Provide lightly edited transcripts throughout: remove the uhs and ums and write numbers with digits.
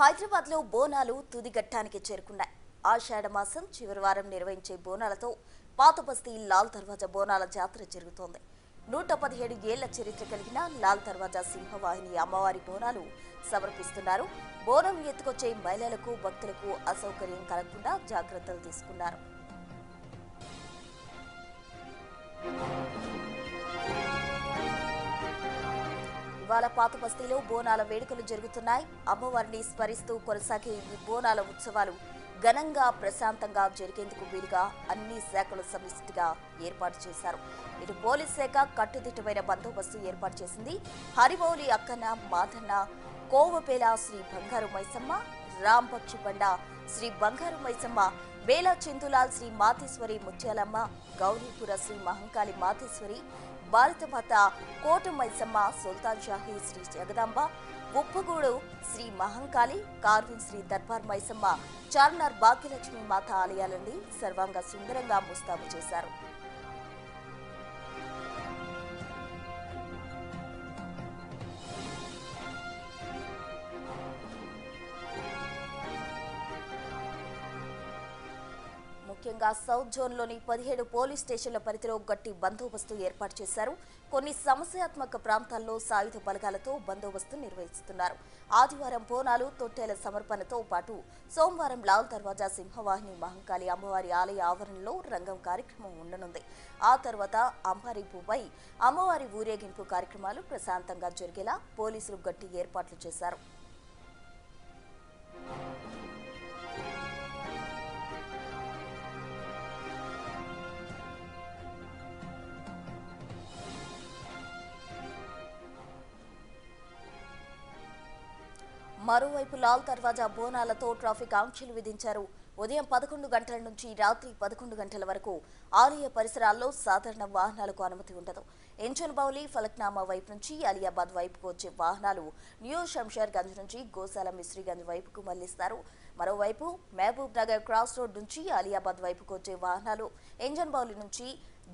హైదరాబాద్ లో బోనాలు తుది ఘట్టానికి చేరుకున్నాయి. ఆషాఢ మాసం చివరి వారం నిర్వహించే బోనాలతో పాత బస్తీ లాల్ దర్వాజా బోనాల జాతర జరుగుతోంది. 117 ఏళ్ల చరిత్ర కలిగిన లాల్ దర్వాజా సింహవాహిని అమ్మవారి బోనాలు సమర్పిస్తున్నారు. బోనం ఎత్తుకొచ్చే మహిళలకు భక్తులకు అసౌకర్యం కలగకుండా జాగ్రత్తలు తీసుకున్నారు. ఇవాళ పాత బస్తీలో బోనాల వేడుకలు జరుగుతున్నాయి. అమ్మవారిని స్మరిస్తూ కొనసాగే ఈ బోనాల ఉత్సవాలు ఘనంగా ప్రశాంతంగా జరిగేందుకు వీలుగా అన్ని శాఖలు సమిష్టిగా ఏర్పాటు చేశారు. ఇటు పోలీస్ శాఖ కట్టుదిట్టమైన బందోబస్తు ఏర్పాటు చేసింది. హరిబౌలి అక్కన్న మాధన్న, కోవపేల శ్రీ బంగారు మైసమ్మ, రాంపక్షిబండ శ్రీ బంగారు మైసమ్మ, బేల చిందులాల్ శ్రీ మాతేశ్వరి ముత్యాలమ్మ, గౌరీపుర శ్రీ మహంకాళి మాతేశ్వరి, భారతమాత కోట మైసమ్మ, సుల్తాన్ షాహీ శ్రీ జగదాంబ, ఉప్పగూడు శ్రీ మహంకాళి, కార్విన్ శ్రీ దర్బార్ మైసమ్మ, చార్మినార్ భాగ్యలక్ష్మి మాత ఆలయాలని సర్వాంగ సుందరంగా ముస్తాబు చేశారు. ముఖ్యంగా సౌత్ జోన్లోని 17 పోలీస్ స్టేషన్ల పరిధిలో గట్టి బందోబస్తు ఏర్పాటు చేశారు. కొన్ని సమస్యాత్మక ప్రాంతాల్లో సాయుధ బలగాలతో బందోబస్తు నిర్వహిస్తున్నారు. ఆదివారం బోనాలు, తొట్టెల సమర్పణతో పాటు సోమవారం లాల్ దర్వాజా సింహవాహిని మహంకాళి అమ్మవారి ఆలయ ఆవరణలో రంగం కార్యక్రమం ఉండనుంది. ఆ తర్వాత అంబారీపుపై అమ్మవారి ఊరేగింపు కార్యక్రమాలు ప్రశాంతంగా జరిగేలా పోలీసులు గట్టి ఏర్పాట్లు చేశారు. మరోవైపు లాల్ దర్వాజా బోనాలతో ట్రాఫిక్ ఆంక్షలు విధించారు. ఉదయం 11 గంటల నుంచి రాత్రి 11 గంటల వరకు ఆలయ పరిసరాల్లో సాధారణ వాహనాలకు అనుమతి ఉండదు. ఎంజన్ బౌలి ఫలక్నామా వైపు నుంచి అలియాబాద్ వైపుకు వచ్చే వాహనాలు న్యూ శంషార్ గంజ్ నుంచి గోశాల మిశ్రీగంజ్ వైపుకు మళ్లిస్తారు. మరోవైపు మహబూబ్ నగర్ క్రాస్ రోడ్ నుంచి అలియాబాద్ వైపుకు వచ్చే వాహనాలు ఎంజన్ బౌలి నుంచి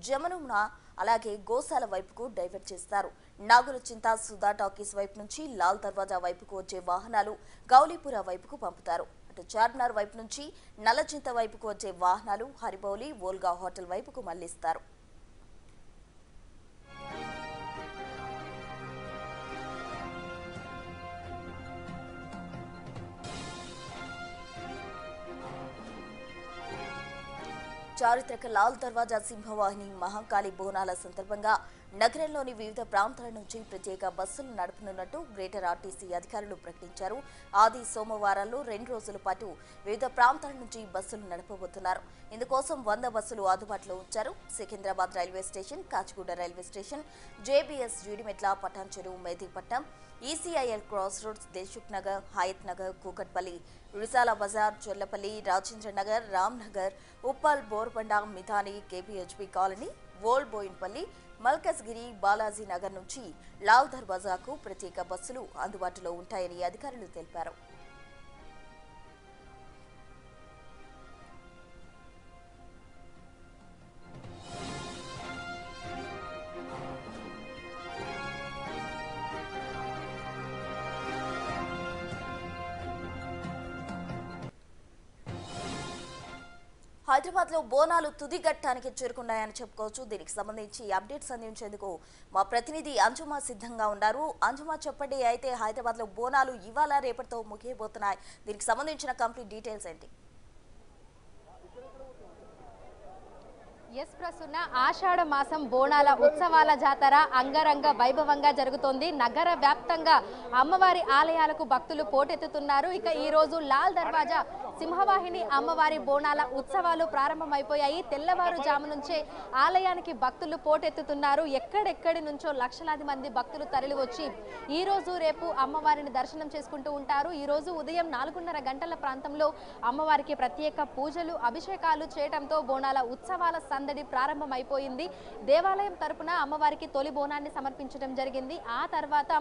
జమనునా అలాగే గోశాల వైపుకు డైవర్ట్ చేస్తారు. నాగులచింత సుధా టాకీస్ వైపు నుంచి లాల్ దర్వాజా వైపుకు వచ్చే వాహనాలు గౌలీపుర వైపుకు పంపుతారు. అటు చార్మినార్ వైపు నుంచి నల్లచింత వైపుకు వచ్చే వాహనాలు హరిబౌలి, వోల్గా హోటల్ వైపుకు మళ్లిస్తారు. చారిత్రక లాల్ దర్వాజా సింహవాహిని మహంకాళి బోనాల సందర్భంగా నగరంలోని వివిధ ప్రాంతాల నుంచి ప్రత్యేక బస్సులు నడపనున్నట్టు గ్రేటర్ ఆర్టీసీ అధికారులు ప్రకటించారు. ఆది సోమవారాల్లో 2 రోజుల పాటు వివిధ ప్రాంతాల నుంచి బస్సులు నడపబోతున్నారు. ఇందుకోసం 100 బస్సులు అందుబాటులో ఉంచారు. Secunderabad railway station, Kachiguda railway station, JBS Jeedimetla, Patancheru, Mehdipatnam, ECIL cross roads, Dilsukh Nagar, Hayath Nagar, Kukatpally, Risala Bazaar, Chollapalli, Rajendra Nagar, Ram Nagar, Uppal, Borabanda, Midhani, KPHB colony, old Bowenpally, Malkajgiri, Balaji Nagar నుంచి లాల్ దర్వాజాకు ప్రత్యేక బస్సులు అందుబాటులో ఉంటాయని అధికారులు తెలిపారు. హైదరాబాద్ లో బోనాలు తుది ఘట్టానికి చేరుకున్నాయని చెప్పుకోవచ్చు. దీనికి సంబంధించి అప్డేట్స్ అందించేందుకు మా ప్రతినిధి అంజుమా సిద్ధంగా ఉన్నారు. అంజుమా, చెప్పండి, అయితే హైదరాబాద్ లో బోనాలు ఇవాళ రేపటితో ముగియబోతున్నాయి. దీనికి సంబంధించిన కంప్లీట్ డీటెయిల్స్ ఏంటి? ఎస్ ప్రసన్న, ఆషాఢ మాసం బోనాల ఉత్సవాల జాతర అంగరంగ వైభవంగా జరుగుతోంది. నగర వ్యాప్తంగా అమ్మవారి ఆలయాలకు భక్తులు పోటెత్తుతున్నారు. ఇక ఈ రోజు లాల్ దర్వాజా సింహవాహిని అమ్మవారి బోనాల ఉత్సవాలు ప్రారంభమైపోయాయి. తెల్లవారుజాము నుంచే ఆలయానికి భక్తులు పోటెత్తుతున్నారు. ఎక్కడెక్కడి నుంచో లక్షలాది మంది భక్తులు తరలి వచ్చి ఈ రోజు రేపు అమ్మవారిని దర్శనం చేసుకుంటూ ఉంటారు. ఈ రోజు ఉదయం 4:30 గంటల ప్రాంతంలో అమ్మవారికి ప్రత్యేక పూజలు, అభిషేకాలు చేయడంతో బోనాల ఉత్సవాల సందడి ప్రారంభమైపోయింది. దేవాలయం తరపున అమ్మవారికి తొలి బోనాన్ని సమర్పించడం జరిగింది. ఆ తర్వాత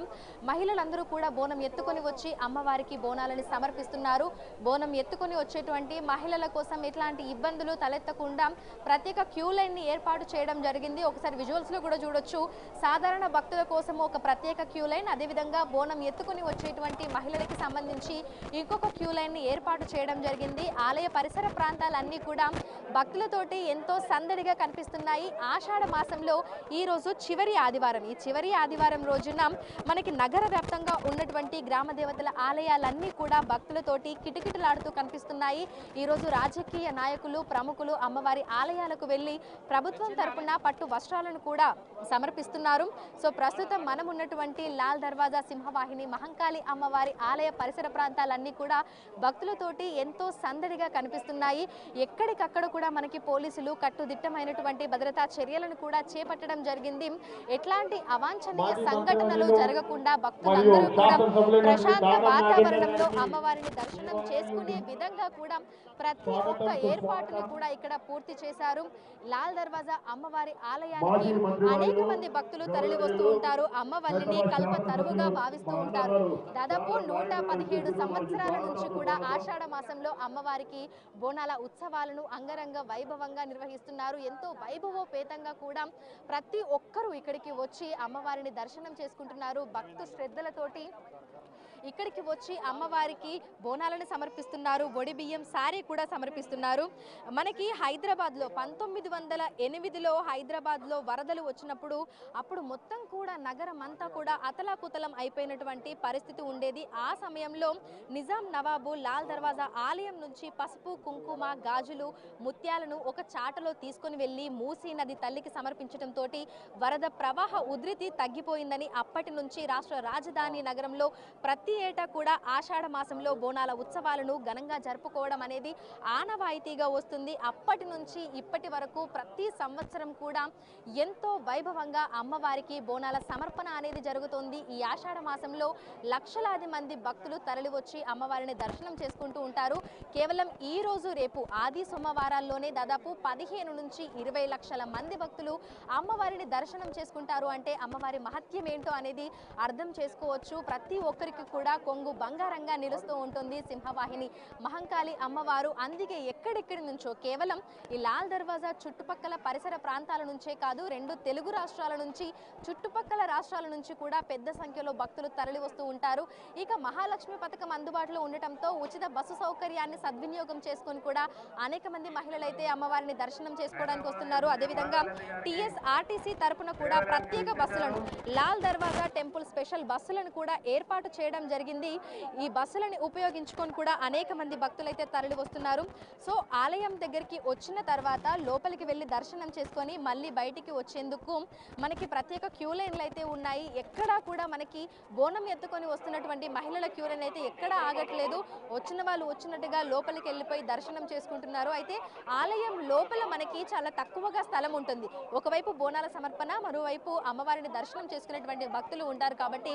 మహిళలందరూ కూడా బోనం ఎత్తుకొని వచ్చి అమ్మవారికి బోనాలని సమర్పిస్తున్నారు. బోనం ఎత్తుకొని ఎత్తుకొని వచ్చేటువంటి మహిళల కోసం ఎట్లాంటి ఇబ్బందులు తలెత్తకుండా ప్రత్యేక క్యూ లైన్ని ఏర్పాటు చేయడం జరిగింది. ఒకసారి విజువల్స్లో కూడా చూడొచ్చు. సాధారణ భక్తుల కోసం ఒక ప్రత్యేక క్యూ లైన్, అదేవిధంగా బోనం ఎత్తుకొని వచ్చేటువంటి మహిళలకి సంబంధించి ఇంకొక క్యూ లైన్ని ఏర్పాటు చేయడం జరిగింది. ఆలయ పరిసర ప్రాంతాలన్నీ కూడా భక్తులతోటి ఎంతో సందడిగా కనిపిస్తున్నాయి. ఆషాఢ మాసంలో ఈ రోజు చివరి ఆదివారం. ఈ చివరి ఆదివారం రోజున మనకి నగర వ్యాప్తంగా ఉన్నటువంటి గ్రామ దేవతల ఆలయాలన్నీ కూడా భక్తులతోటి కిటకిటలాడుతూ కనిపిస్తున్నాయి. ఈరోజు రాజకీయ నాయకులు, ప్రముఖులు అమ్మవారి ఆలయాలకు వెళ్ళి ప్రభుత్వం తరపున పట్టు వస్త్రాలను కూడా సమర్పిస్తున్నారు. సో ప్రస్తుతం మనం ఉన్నటువంటి లాల్ దర్వాజా సింహవాహిని మహంకాళి అమ్మవారి ఆలయ పరిసర ప్రాంతాలన్నీ కూడా భక్తులతోటి ఎంతో సందడిగా కనిపిస్తున్నాయి. ఎక్కడికక్కడ కూడా మనకి పోలీసులు కట్టుదిట్టమైనటువంటి భద్రతా చర్యలను కూడా చేపట్టడం జరిగింది. ఎట్లాంటి అవాంఛనీయ సంఘటనలు జరగకుండా భక్తులందరూ కూడా ప్రశాంత వాతావరణంలో అమ్మవారిని దర్శనం చేసుకునే విధంగా కూడా ప్రతి ఒక్క ఏర్పాటును కూడా ఇక్కడ పూర్తి చేశారు. లాల్ దర్వాజా అమ్మవారి ఆలయానికి అనేక మంది భక్తులు తరలి వస్తూ ఉంటారు. అమ్మవారిని కల్ప తరువుగా భావిస్తూ ఉంటారు. దాదాపు 117 సంవత్సరాల నుంచి కూడా ఆషాఢ మాసంలో అమ్మవారికి బోనాల ఉత్సవాలను అంగరంగ వైభవంగా నిర్వహిస్తున్నారు. ఎంతో వైభవోపేతంగా కూడా ప్రతి ఒక్కరూ ఇక్కడికి వచ్చి అమ్మవారిని దర్శనం చేసుకుంటున్నారు. భక్తు శ్రద్ధలతోటి ఇక్కడికి వచ్చి అమ్మవారికి బోనాలను సమర్పిస్తున్నారు. ఒడి బియ్యం సారీ కూడా సమర్పిస్తున్నారు. మనకి హైదరాబాద్లో 1908లో హైదరాబాద్లో వరదలు వచ్చినప్పుడు అప్పుడు మొత్తం కూడా నగరం అంతా కూడా అతలాకుతలం అయిపోయినటువంటి పరిస్థితి ఉండేది. ఆ సమయంలో నిజాం నవాబు లాల్ దర్వాజా ఆలయం నుంచి పసుపు, కుంకుమ, గాజులు, ముత్యాలను ఒక చాటలో తీసుకొని వెళ్ళి మూసీ నది తల్లికి సమర్పించడంతో వరద ప్రవాహ ఉధృతి తగ్గిపోయిందని అప్పటి నుంచి రాష్ట్ర రాజధాని నగరంలో ప్రతి ఏటా కూడా ఆషాఢ మాసంలో బోనాల ఉత్సవాలను ఘనంగా జరుపుకోవడం అనేది ఆనవాయితీగా వస్తుంది. అప్పటి నుంచి ఇప్పటి వరకు ప్రతి సంవత్సరం కూడా ఎంతో వైభవంగా అమ్మవారికి బోనాల సమర్పణ అనేది జరుగుతుంది. ఈ ఆషాఢ మాసంలో లక్షలాది మంది భక్తులు తరలి వచ్చి అమ్మవారిని దర్శనం చేసుకుంటూ ఉంటారు. కేవలం ఈ రోజు రేపు ఆది సోమవారాల్లోనే దాదాపు 15 నుంచి 20 లక్షల మంది భక్తులు అమ్మవారిని దర్శనం చేసుకుంటారు. అంటే అమ్మవారి మహత్యం ఏంటో అనేది అర్థం చేసుకోవచ్చు. ప్రతి ఒక్కరికి కూడా కొంగు బంగారంగా నిలుస్తూ ఉంటుంది సింహవాహిని మహంకాళి అమ్మవారు. అందుకే ఎక్కడెక్కడి నుంచో కేవలం ఈ లాల్ దర్వాజా చుట్టుపక్కల పరిసర ప్రాంతాల నుంచే కాదు, 2 తెలుగు రాష్ట్రాల నుంచి, చుట్టుపక్కల రాష్ట్రాల నుంచి కూడా పెద్ద సంఖ్యలో భక్తులు తరలి వస్తూ ఉంటారు. ఇక మహాలక్ష్మి పథకం అందుబాటులో ఉండటంతో ఉచిత బస్సు సౌకర్యాన్ని సద్వినియోగం చేసుకొని కూడా అనేక మంది మహిళలు అయితే అమ్మవారిని దర్శనం చేసుకోవడానికి వస్తున్నారు. అదేవిధంగా టీఎస్ఆర్టీసీ తరపున కూడా ప్రత్యేక బస్సులను, లాల్ దర్వాజా టెంపుల్ స్పెషల్ బస్సులను కూడా ఏర్పాటు చేయడం జరిగింది. ఈ బస్సులను ఉపయోగించుకొని కూడా అనేక మంది భక్తులు అయితే తరలి వస్తున్నారు. సో ఆలయం దగ్గరికి వచ్చిన తర్వాత లోపలికి వెళ్ళి దర్శనం చేసుకొని మళ్ళీ బయటికి వచ్చేందుకు మనకి ప్రత్యేక క్యూ లైన్లు అయితే ఉన్నాయి. ఎక్కడా కూడా మనకి బోనం ఎత్తుకొని వస్తున్నటువంటి మహిళల క్యూ లైన్ అయితే ఎక్కడా ఆగట్లేదు. వచ్చిన వాళ్ళు వచ్చినట్టుగా లోపలికి వెళ్ళిపోయి దర్శనం చేసుకుంటున్నారు. అయితే ఆలయం లోపల మనకి చాలా తక్కువగా స్థలం ఉంటుంది. ఒకవైపు బోనాల సమర్పణ, మరోవైపు అమ్మవారిని దర్శనం చేసుకునేటువంటి భక్తులు ఉంటారు. కాబట్టి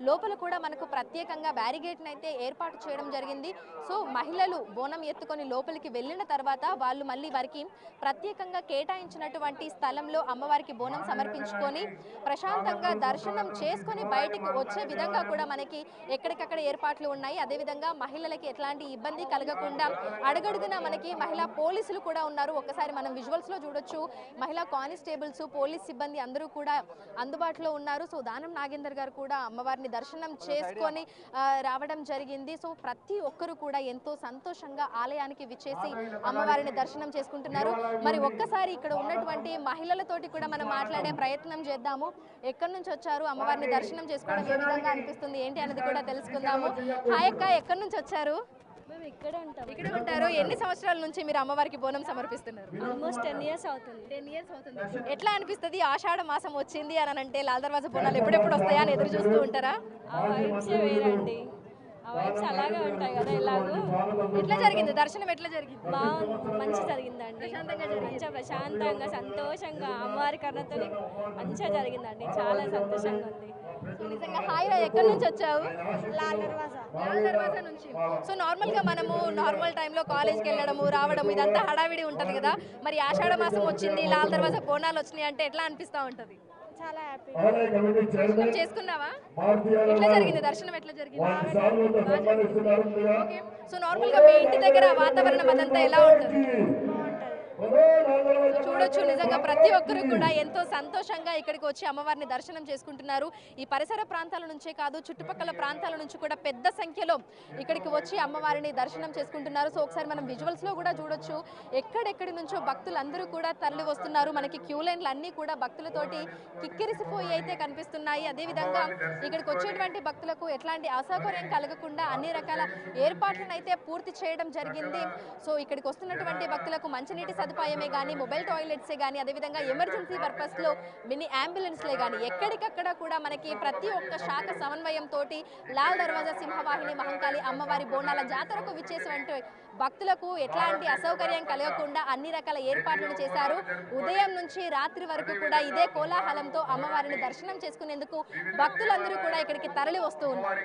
లోపల కూడా మనకు ప్రత్యేకంగా బ్యారిగేట్ని అయితే ఏర్పాటు చేయడం జరిగింది. సో మహిళలు బోనం ఎత్తుకొని లోపలికి వెళ్ళిన తర్వాత వాళ్ళు మళ్ళీ వారికి ప్రత్యేకంగా కేటాయించినటువంటి స్థలంలో అమ్మవారికి బోనం సమర్పించుకొని ప్రశాంతంగా దర్శనం చేసుకొని బయటికి వచ్చే విధంగా కూడా మనకి ఎక్కడికక్కడ ఏర్పాట్లు ఉన్నాయి. అదేవిధంగా మహిళలకి ఎట్లాంటి ఇబ్బంది కలగకుండా అడుగడుగునా మనకి మహిళా పోలీసులు కూడా ఉన్నారు. ఒక్కసారి మనం విజువల్స్లో చూడొచ్చు. మహిళా కానిస్టేబుల్స్, పోలీస్ సిబ్బంది అందరూ కూడా అందుబాటులో ఉన్నారు. సో దానం నాగేందర్ గారు కూడా అమ్మవారిని దర్శనం చేసుకొని రావడం జరిగింది. సో ప్రతి ఒక్కరు కూడా ఎంతో సంతోషంగా ఆలయానికి విచ్చేసి అమ్మవారిని దర్శనం చేసుకుంటున్నారు. మరి ఒక్కసారి ఇక్కడ ఉన్నటువంటి మహిళలతోటి కూడా మనం మాట్లాడే ప్రయత్నం చేద్దాము. ఎక్కడి నుంచి వచ్చారు, అమ్మవారిని దర్శనం చేసుకోవడం ఏ విధంగా అనిపిస్తుంది, ఏంటి అనేది కూడా తెలుసుకుందాము. హాయ్ అక్క, ఎక్కడి నుంచి వచ్చారు? మేము ఇక్కడే ఉంటాం. ఇక్కడ ఉంటారు. ఎన్ని సంవత్సరాల నుంచి మీరు అమ్మవారికి బోనం సమర్పిస్తున్నారు? ఆల్మోస్ట్ 10 years అవుతుంది. 10 years అవుతుంది. ఎట్లా అనిపిస్తుంది? ఆషాఢ మాసం వచ్చింది అని అంటే లాల్ దర్వాజా బోనాలు ఎప్పుడెప్పుడు వస్తాయా అని ఎదురు చూస్తూ ఉంటారా? ఆ వైబ్సే వేరండి. ఆ వైబ్స్ అలాగే ఉంటాయి కదా. ఎలాగో ఎట్లా జరిగింది దర్శనం? ఎట్లా జరిగింది? బాగుంది, మంచి జరిగిందండి. మంచిగా ప్రశాంతంగా సంతోషంగా అమ్మవారి కర్ణతో మంచిగా జరిగిందండి. చాలా సంతోషంగా ఉంది. నిజంగా హాయ్ రా, ఎక్కడి నుంచి వచ్చావు? లాల్ దర్వాజా. లాల్ దర్వాజా నుంచి. సో నార్మల్గా మనము నార్మల్ టైంలో కాలేజ్కి వెళ్ళడము రావడం ఇదంతా హడావిడి ఉంటుంది కదా. మరి ఆషాఢ మాసం వచ్చింది, లాల్ దర్వాజా బోనాలు వచ్చినాయి అంటే ఎట్లా అనిపిస్తూ ఉంటుంది? చాలా హ్యాపీ. దర్శనం చేసుకున్నావా? ఎట్లా జరిగింది దర్శనం? ఎట్లా జరిగింది? ఓకే. సో నార్మల్ గా మీ ఇంటి దగ్గర వాతావరణం అదంతా ఎలా ఉంటుంది? చూడొచ్చు, నిజంగా ప్రతి ఒక్కరు కూడా ఎంతో సంతోషంగా ఇక్కడికి వచ్చి అమ్మవారిని దర్శనం చేసుకుంటున్నారు. ఈ పరిసర ప్రాంతాల నుంచే కాదు, చుట్టుపక్కల ప్రాంతాల నుంచి కూడా పెద్ద సంఖ్యలో ఇక్కడికి వచ్చి అమ్మవారిని దర్శనం చేసుకుంటున్నారు. సో ఒకసారి మనం విజువల్స్ లో కూడా చూడొచ్చు, ఎక్కడెక్కడి నుంచో భక్తులందరూ కూడా తరలి వస్తున్నారు. మనకి క్యూ లైన్లు అన్ని కూడా భక్తులతోటి కిక్కిరిసిపోయి అయితే కనిపిస్తున్నాయి. అదేవిధంగా ఇక్కడికి వచ్చేటువంటి భక్తులకు ఎట్లాంటి అసౌకర్యం కలగకుండా అన్ని రకాల ఏర్పాట్లను అయితే పూర్తి చేయడం జరిగింది. సో ఇక్కడికి వస్తున్నటువంటి భక్తులకు మంచినీటి సదుపాయమే కానీ, మొబైల్ టాయిలెట్సే కానీ, అదేవిధంగా ఎమర్జెన్సీ పర్పస్ లో మినీ అంబులెన్స్లే కానీ ఎక్కడికక్కడ కూడా మనకి ప్రతి ఒక్క శాఖ సమన్వయంతో లాల్ దర్వాజా సింహవాహిని మహంకాళి అమ్మవారి బోనాల జాతరకు విచ్చేసినటువంటి భక్తులకు ఎట్లాంటి అసౌకర్యం కలగకుండా అన్ని రకాల ఏర్పాట్లను చేశారు. ఉదయం నుంచి రాత్రి వరకు కూడా ఇదే కోలాహలంతో అమ్మవారిని దర్శనం చేసుకునేందుకు భక్తులందరూ కూడా ఇక్కడికి తరలి వస్తూ ఉన్నారు.